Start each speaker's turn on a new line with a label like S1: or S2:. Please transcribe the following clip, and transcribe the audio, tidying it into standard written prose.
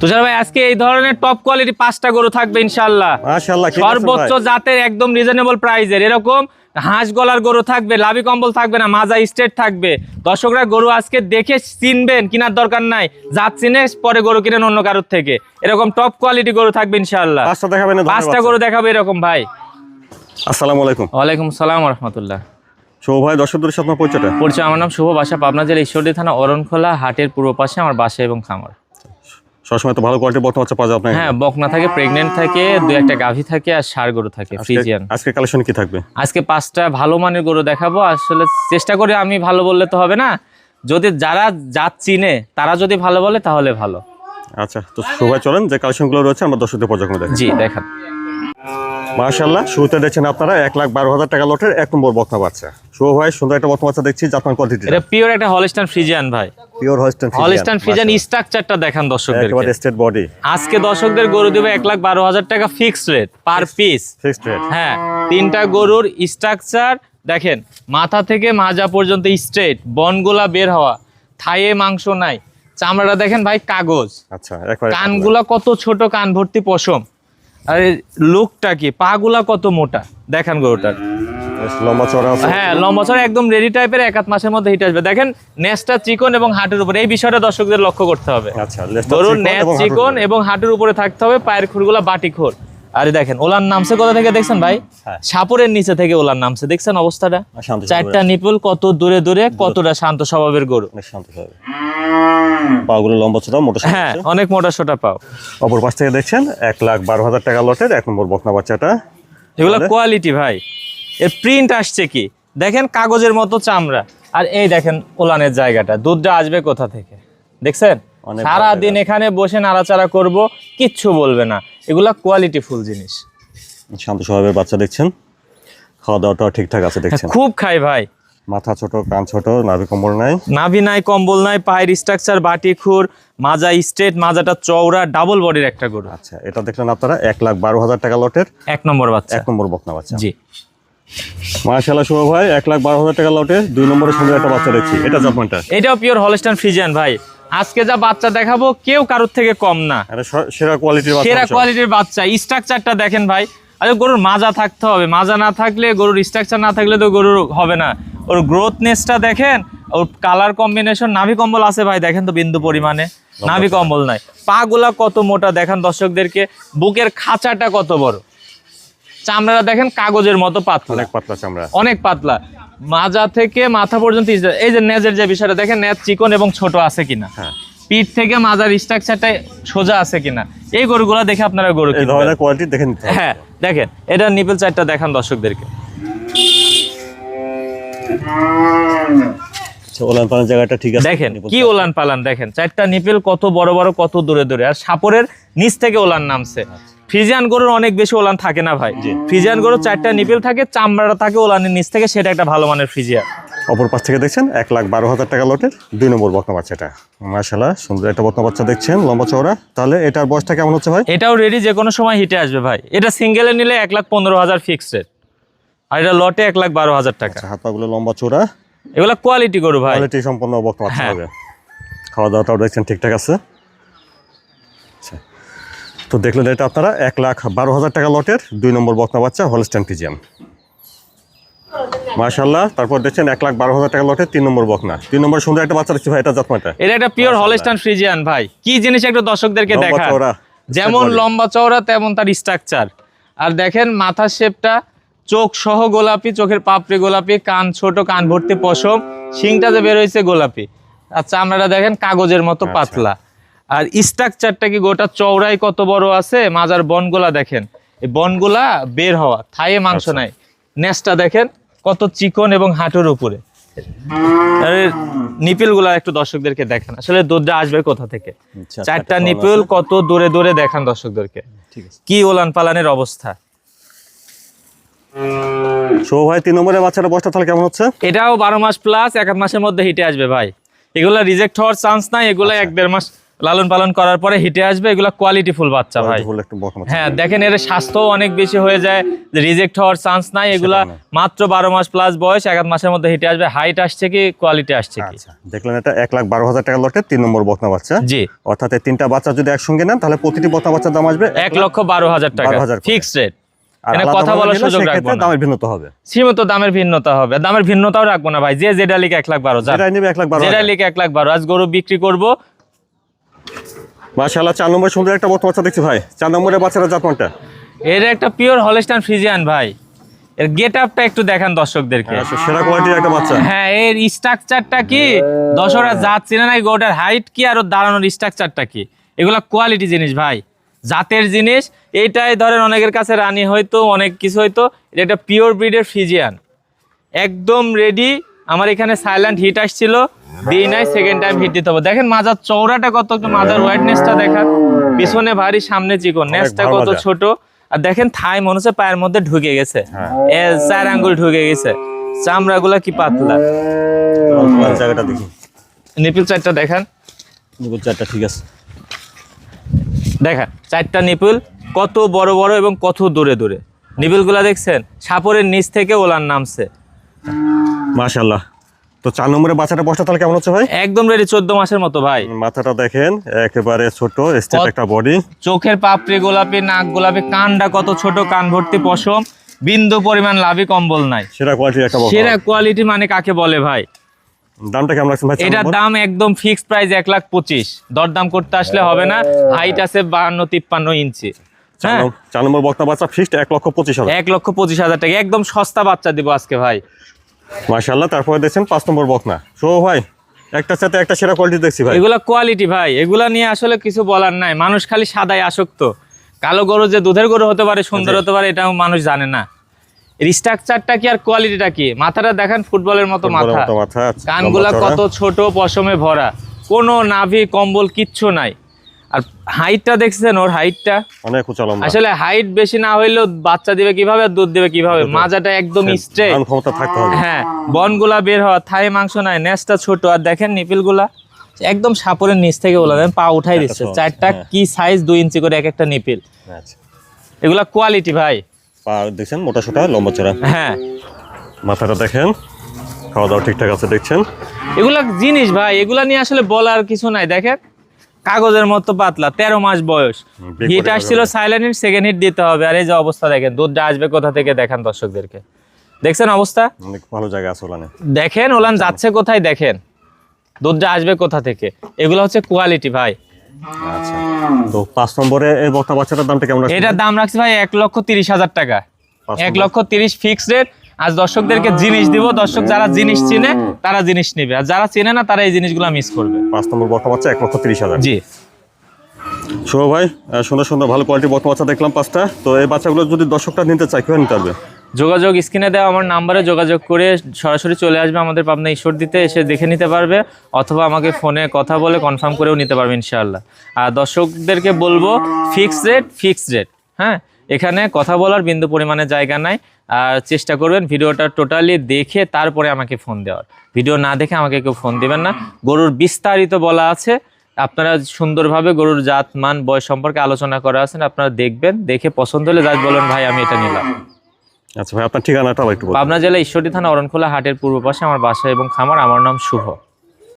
S1: তুষার ভাই আজকে এই ধরনের টপ কোয়ালিটি 5টা গরু থাকবে ইনশাআল্লাহ।
S2: মাশাআল্লাহ,
S1: সর্বোচ্চ জাতের একদম রিজনেবল প্রাইসের এরকম হাঁস গলার গরু থাকবে, লাভি কম্বল থাকবে না, মাজা স্ট্রেট থাকবে। দর্শকরা গরু আজকে দেখে চিনবেন, কেনার দরকার নাই, জাত চিনে পরে গরু কিনেন অন্য কারোর থেকে। এরকম টপ কোয়ালিটি গরু থাকবে ইনশাআল্লাহ।
S2: 5টা দেখাবেন?
S1: 5টা গরু দেখাবে এরকম ভাই।
S2: আসসালামু আলাইকুম।
S1: ওয়ালাইকুম আসসালাম ওয়া রাহমাতুল্লাহ।
S2: শুভ ভাই, দর্শকদের সাথে আপনার পরিচয়টা?
S1: পরিচয়, আমার নাম শুভ, বাসা পাবনা জেলা ঈশ্বরদী থানা অরণখোলা হাটের পূর্ব পাশে আমার বাসা এবং খামার।
S2: সবসময় তো ভালো কোয়ালিটির বকনা বাচ্চা পাওয়া যায় আপনার?
S1: হ্যাঁ, বকনা থাকে, প্রেগনেন্ট থাকে, 2-1টা গাভী থাকে আর ষাঁড় গরু থাকে ফ্রিজিয়ান।
S2: আজকে কালেকশন কি থাকবে?
S1: আজকে 5টা ভালো মানের গরু দেখাবো। আসলে চেষ্টা করি, আমি ভালো বললে তো হবে না, যদি যারা জাত চিনে তারা যদি ভালো বলে তাহলে ভালো।
S2: আচ্ছা, তো শুভ ভাই চলেন যে কালেকশনগুলো রয়েছে আমরা দর্শকদের পর্যায়ক্রমে দেখি।
S1: জি দেখান।
S2: মাশাআল্লাহ, শুরুতে দেখছেন আপনারা 1,12,000 টাকা লটের 1 নম্বর বকনা বাচ্চা। শুভ ভাই, সুন্দর একটা বকনা বাচ্চা দেখছি, জাতমান কোয়ালিটি।
S1: এটা পিওর একটা হলস্টাইন ফ্রিজিয়ান ভাই,
S2: পিওর
S1: হলস্টাইন ফ্রিজিয়ান। স্ট্রাকচারটা দেখান দর্শকদের।
S2: একেবারে স্ট্রেট বডি।
S1: আজকে দর্শকদের গরু দেবে 1,12,000 টাকা fixed rate per piece.
S2: Fixed rate.
S1: হ্যাঁ, 3টা গরুর স্ট্রাকচার দেখেন, মাথা থেকে মাজা পর্যন্ত স্ট্রেট, বনগুলা বের হওয়া, থায়ে মাংস নাই, চামড়াটা দেখেন ভাই কাগজ।
S2: আচ্ছা, একবারে
S1: কানগুলা কত ছোট, কান ভর্তি পশম। আর লুকটা কি, পাগুলা কত মোটা দেখেন গরুটার।
S2: লম্বা চওড়া আছে।
S1: হ্যাঁ, লম্বা চড়া একদম রেডি টাইপের, 1 মাসের মধ্যে হিট আসবে। দেখেন নেসটা চিকন এবং হাঁটুর উপরে, এই বিষয়টা দর্শকদের লক্ষ্য করতে হবে।
S2: আচ্ছা,
S1: গরুর নেস চিকন এবং হাঁটুর উপরে থাকতে হবে, পায়ের খুরগুলা বাটি খোর। আরে দেখেন ওলার নামছে কোথা থেকে দেখছেন ভাই? সাপুরের নিচে থেকে ওলার নামছে, দেখছেন অবস্থাটা? 4টা নিপুল, কত দূরে দূরে, কতটা শান্ত স্বভাবের গরু।
S2: শান্ত স্বভাবের, পাগুলো লম্বা চওড়া, মোটা।
S1: হ্যাঁ, অনেক মোটা সোটা পাও।
S2: অপর পাশ থেকে দেখছেন 1,12,000 টাকা লটের 1 নম্বর বকনা বাচ্চাটা।
S1: এগুলো কোয়ালিটি ভাই, এর প্রিন্ট আসছে কি দেখেন, কাগজের মতো চামড়া। আর এই দেখেন ওলানের জায়গাটা, দুধটা আসবে কোথা থেকে দেখছেন? সারাদিন এখানে বসে নাড়াচাড়া করব, কিচ্ছু বলবে না। এগুলা কোয়ালিটি ফুল জিনিস।
S2: শান্ত স্বভাবের বাচ্চা দেখছেন, খাওয়া দাওয়াটা ঠিকঠাক আছে দেখছেন?
S1: খুব খাই ভাই।
S2: মাথা ছোট, কান ছোট, নাভি কম্বল নাই।
S1: নাভি নাই, কম্বল নাই, পায়ের স্ট্রাকচার বাটি খুর, মাজা স্ট্রেট, মাজাটা চওড়া, ডাবল বডির একটা গরু।
S2: আচ্ছা, এটা দেখলেন আপনারা 1,12,000 টাকা লটের
S1: 1 নম্বর বাচ্চা,
S2: 1 নম্বর বকনা বাচ্চা।
S1: জি
S2: মাশাআল্লাহ শুভ ভাই, 1,12,000 টাকা লটের 2 নম্বরে সুন্দর একটা বাচ্চা দেখছি। এটা জাতমানটা?
S1: এটাও পিওর হলস্টাইন ফ্রিজিয়ান ভাই। আজকে যা বাচ্চা দেখাবো কেউ কারোর থেকে কম না,
S2: এটা সেরা কোয়ালিটির বাচ্চা।
S1: সেরা কোয়ালিটির বাচ্চা। স্ট্রাকচারটা দেখেন ভাই, আরে গরুর মাজা থাকতে হবে, মাজা না থাকলে, গরুর স্ট্রাকচার না থাকলে তো গরুর হবে না। ওর গ্রোথনেসটা দেখেন, ওর কালার কম্বিনেশন, নাভি কম্বল আছে ভাই দেখেন তো বিন্দু পরিমাণে, নাভি কম্বল নাই। পাগুলা কত মোটা দেখেন দর্শকদেরকে, বুকের খাঁচাটা কত বড়, চামড়াটা দেখেন কাগজের মতো পাতলা,
S2: অনেক পাতলা চামড়া,
S1: অনেক পাতলা। মাজা থেকে মাথা পর্যন্ত এই যে নেজের যে বিষয়টা দেখেন, নেজ চিকন এবং ছোট আছে কিনা, পিঠ থেকে মাজার স্ট্রাকচারটা সোজা আছে কিনা, এই গরুগুলা দেখে আপনারা গরু
S2: এই ধরনের কোয়ালিটি দেখেন।
S1: হ্যাঁ দেখেন, এটা নিপল চারটা দেখান দর্শকদেরকে।
S2: ওলান পালান জায়গাটা ঠিক আছে
S1: দেখেন কি ওলান পালান, দেখেন 4টা নিপেল কত বড় বড়, কত দূরে দূরে। আর সাপরের নিচ থেকে ওলান নামছে। ফ্রিজিয়ান গরুর অনেক বেশি ওলান থাকে না ভাই, ফ্রিজিয়ান গরুর 4টা নিপেল থাকে, চামড়াটা থাকে ওলানের নিচ থেকে, সেটা একটা ভালো মানের ফ্রিজিয়ান।
S2: অপর পাশ থেকে দেখছেন 1,12,000 টাকা লটের 2 নম্বর বকনা বাচ্চাটা। মাশাআল্লাহ, সুন্দর একটা বকনা বাচ্চা দেখছেন, লম্বা চওড়া। তাহলে এটার বয়সটা কেমন হচ্ছে ভাই?
S1: এটাও রেডি, যে কোনো সময় হিটে আসবে ভাই। এটা সিঙ্গেলে নিলে 1,15,000 ফিক্সড রেট, আর এটা লটে 1,12,000 টাকা।
S2: হাত পাগুলো লম্বা চওড়া,
S1: এগুলা কোয়ালিটি গরু ভাই,
S2: কোয়ালিটি সম্পন্ন বকনা বাচ্চা হবে। খাওয়া দাওয়াটাও দেখছেন ঠিকঠাক আছে। আচ্ছা, তো দেখলেন এটা আপনারা 1,12,000 টাকা লটের 2 নম্বর বকনা বাচ্চা হলস্টাইন ফ্রিজিয়ান। মাশাআল্লাহ, তারপর দেখছেন 1,12,000 টাকা লটের 3 নম্বর বকনা। 3 নম্বর সুন্দর একটা বাচ্চা দেখছি ভাই, এটা জাতমানটা?
S1: এটা একটা পিওর হলস্টাইন ফ্রিজিয়ান ভাই। কি জিনিস একটু দর্শকদেরকে দেখা, যেমন লম্বা চওড়া তেমন তার স্ট্রাকচার। আর দেখেন মাথার শেপটা, চোখ সহ গোলাপি, চোখের পাপড়ি গোলাপি, কান ছোট, কান ভর্তি পশম, শিংটা যে বের হয়েছে গোলাপি। আর চামড়াটা দেখেন কাগজের মতো পাতলা। আর স্ট্রাকচারটা কি, গোটা চওড়াই কত বড় আছে, মাজার বনগুলা দেখেন, এই বনগুলা বের হওয়া, থায়ে মাংস নাই। নেসটা দেখেন কত চিকন এবং হাঁটুর উপরে। নিপিল গুলা একটু দর্শকদেরকে দেখান, আসলে দুধটা আসবে কোথা থেকে। 4টা নিপিল কত দূরে দূরে দেখান দর্শকদেরকে, কি ওলান পালানের অবস্থা।
S2: শুভ ভাই, 3 নম্বরের বাচ্চাটা বয়সটা তাহলে কেমন হচ্ছে?
S1: এটাও 12 মাস প্লাস, 1 মাসের মধ্যে হিটে আসবে ভাই। এগুলা রিজেক্ট হওয়ার চান্স নাই, এগুলা 1-1.5 মাস লালন পালন করার পরে হিটে আসবে, এগুলো কোয়ালিটি ফুল বাচ্চা ভাই।
S2: ফুল একটু বকনা বাচ্চা।
S1: হ্যাঁ দেখেন এর স্বাস্থ্য অনেক বেশি হয়ে যায়, রিজেক্ট হওয়ার চান্স নাই। এগুলা
S2: সেটা না।
S1: মাত্র 12 মাস প্লাস বয়স, 1 মাসের মধ্যে হিটে আসবে। হাইট আসছে কি, কোয়ালিটি আসছে কি।
S2: আচ্ছা দেখলেন এটা 1,12,000 টাকা লটের 3 নম্বর বকনা বাচ্চা।
S1: জি,
S2: অর্থাৎ এই 3টা বাচ্চা যদি একসঙ্গে নেন তাহলে প্রতিটি বকনা বাচ্চার দাম আসবে
S1: 1,12,000 টাকা
S2: 12,000 করে।
S1: Fixed rate.
S2: আর
S1: এখানে
S2: আলাদা
S1: কথা
S2: ভাবে
S1: বলার
S2: নিলে
S1: সুযোগ
S2: সেক্ষেত্রে
S1: রাখবো না।
S2: দামের ভিন্নতা হবে।
S1: সীমিত দামের ভিন্নতা হবে, দামের ভিন্নতাও রাখবো না ভাই। যেটা লিখে 1,12,000,
S2: যেটা নিবে 1,12,000।
S1: যেটা লিখে 1,12,000। আজ গরু বিক্রি করব।
S2: মাশাআল্লাহ 4 নম্বর সুন্দর একটা বকনা বাচ্চা দেখছি ভাই। 4 নম্বরের বাচ্চাটা জাতমানটা
S1: এর একটা পিওর হলস্টাইন ফ্রিজিয়ান ভাই। এর গেট আপটা একটু দেখান দর্শকদেরকে।
S2: সেরা কোয়ালিটির একটা বাচ্চা।
S1: হ্যাঁ এর স্ট্রাকচারটা কি, দর্শকরা জাত চিনে নাই, গোটার হাইট কি আর ওর দাঁড়ানোর স্ট্রাকচারটা কি, এগুলা কোয়ালিটি জিনিস ভাই, জাতের জিনিস। এইটাই ধরেন অনেকের কাছে রানী হয়তো, অনেক কিছু হয়তো, এটা একটা পিওর ব্রিডের ফ্রিজিয়ান, একদম রেডি। আমার এখানে সাইলেন্ট হিট আসছিল, দিই নাই, সেকেন্ড টাইম হিট দিতে হবে। দেখেন মাজার চওড়াটা কত, একটু মাজার ওয়াইডনেসটা দেখান, পিছনে ভারী সামনে চিকন, নেসটা
S2: ভালো
S1: কত
S2: মাজা।
S1: ছোট। আর দেখেন থাই মনে হচ্ছে পায়ের মধ্যে ঢুকে গেছে,
S2: হ্যাঁ।
S1: 4 আঙ্গুল ঢুকে গেছে, চামড়াগুলা কি পাতলা।
S2: জায়গাটা দেখি,
S1: নিপিল 4টা দেখান,
S2: নিপুল চারটা ঠিক আছে।
S1: দেখান 4টা নিপিল কত বড় বড় এবং কত দূরে দূরে। নিপিলগুলা দেখছেন, সাপরের নিচ থেকে ওলান নামছে।
S2: মাশাআল্লাহ। তো 4 নম্বরের বাচ্চাটা বসটা তাহলে কেমন হচ্ছে ভাই?
S1: একদম রেডি, 14 মাসের মতো ভাই।
S2: মাথাটা দেখেন একেবারে ছোট, স্টেট একটা বডি,
S1: চোখের পাপড়ি গোলাপি, নাক গোলাপি, কানটা কত ছোট, কান ভর্তি পশম, বিন্দু পরিমাণ লাভি কম্বল নাই।
S2: সেরা কোয়ালিটির একটা বকনা।
S1: সেরা কোয়ালিটি মানে কাকে বলে ভাই?
S2: দামটা কেমন লাগছে ভাই? 4
S1: এটার
S2: নম্বর?
S1: দাম একদম ফিক্সড প্রাইস 1,25,000। দরদাম করতে আসলে হবে না। হাইট আছে 52-53 ইঞ্চি। হ্যাঁ
S2: 4 নম্বর বকনা বাচ্চা ফিক্সড 1,25,000।
S1: 1,25,000 টাকা, একদম সস্তা বাচ্চা দিব আজকে ভাই।
S2: মাশাআল্লাহ। তারপরে দেখছেন 5 নম্বর বকনা। শো ভাই একটার সাথে একটা সেরা কোয়ালিটি দেখছি ভাই।
S1: এগুলা কোয়ালিটি ভাই, এগুলা নিয়ে আসলে কিছু বলার নাই। মানুষ খালি সাদায় আসক্ত। কালো গরু যে দুধের গরু হতে পারে, সুন্দর হতে পারে, এটাও মানুষ জানে না। এর স্ট্রাকচারটা কি আর কোয়ালিটিটা কি। মাথাটা দেখেন ফুটবলের মতো মাথা,
S2: বড় মাথা,
S1: কানগুলা
S2: লম্বা
S1: কত
S2: চওড়া।
S1: ছোট, পশমে ভরা, কোনো নাভি কম্বল কিচ্ছু নাই। আর হাইটটা দেখছেন, ওর হাইটটা
S2: অনেক উঁচা লম্বা।
S1: আসলে হাইট বেশি না হইলেও বাচ্চা দিবে কিভাবে, আর দুধ দিবে কিভাবে। মাজাটা একদম স্ট্রেট,
S2: ধারণ ক্ষমতা থাকতে হবে।
S1: হ্যাঁ বনগুলা বের হওয়া, থাই মাংস নাই, নেসটা ছোট। আর দেখেন নিপিলগুলা একদম সাপরের নিচ থেকে ওলা, দেখেন পা উঠাই দিচ্ছে।
S2: সহজ,
S1: 4টা
S2: হ্যাঁ।
S1: কি সাইজ, 2 ইঞ্চি করে এক একটা নিপিল।
S2: আচ্ছা।
S1: এগুলা কোয়ালিটি ভাই।
S2: পা দেখছেন মোটা সোটা, লম্বা চড়া।
S1: হ্যাঁ
S2: মাথাটা দেখেন, খাওয়া দাওয়া ঠিকঠাক আছে দেখছেন।
S1: এগুলা জিনিস ভাই, এগুলা নিয়ে আসলে বলার কিছু নাই। দেখেন কাগজের মতো পাতলা, 13 মাস বয়স।
S2: big
S1: হিট
S2: body
S1: আসছিল সাইলেন্ট হিট, সেকেন্ড হিট দিতে হবে। আর এই যে অবস্থা দেখেন, দুধটা আসবে কোথা থেকে দেখান দর্শকদেরকে। দেখছেন অবস্থা,
S2: অনেক ভালো জায়গা আছে ওলানে।
S1: দেখেন ওলান যাচ্ছে কোথায়, দেখেন দুধটা আসবে কোথা থেকে। এগুলো হচ্ছে কোয়ালিটি ভাই।
S2: আচ্ছা। তো 5 নম্বরে এই বকনা বাচ্চাটার দামটা কেমন আছে?
S1: এটার দাম রাখছি ভাই 1,30,000 টাকা। 1,30,000 ফিক্স রেট। আজ দর্শকদেরকে জিনিস দিব, দর্শক যারা জিনিস চিনে তারা জিনিস নেবে, আর যারা চিনে না তারা এই জিনিসগুলো মিস করবে।
S2: 5 নম্বর বকনা বাচ্চা 1,30,000।
S1: জি
S2: শো ভাই সুন্দর সুন্দর ভালো কোয়ালিটির বকনা বাচ্চা দেখলাম 5টা। তো এই বাচ্চাগুলো যদি দর্শকটা নিতে চায় কিভাবে নিতে পারবে?
S1: যোগাযোগ স্ক্রিনে দেওয়া আমার নাম্বারে যোগাযোগ করে সরাসরি চলে আসবে আমাদের পাবনা ঈশ্বরদীতে, এসে দেখে নিতে পারবে, অথবা আমাকে ফোনে কথা বলে কনফার্ম করেও নিতে পারবে ইনশাআল্লাহ। আর দর্শকদেরকে বলবো ফিক্সড রেট। হ্যাঁ এখানে কথা বলার বিন্দু পরিমাণে জায়গা নাই। আর চেষ্টা করবেন ভিডিওটা টোটালি দেখে তারপরে আমাকে ফোন দেওয়ার। ভিডিও না দেখে আমাকে কেউ ফোন দিবেন না। গরুর বিস্তারিত বলা আছে, আপনারা সুন্দরভাবে গরুর জাত মান বয়স সম্পর্কে আলোচনা করা আছে, আপনারা দেখবেন, দেখে পছন্দ হলে যাই বলেন ভাই আমি এটা নিলাম।
S2: আচ্ছা ভাই আপনার ঠিকানাটা একটু বলুন।
S1: পাবনা জেলা ঈশ্বরদী থানা অরণখোলা হাটের পূর্ব পাশে আমার বাসা এবং খামার। আমার নাম শুভ।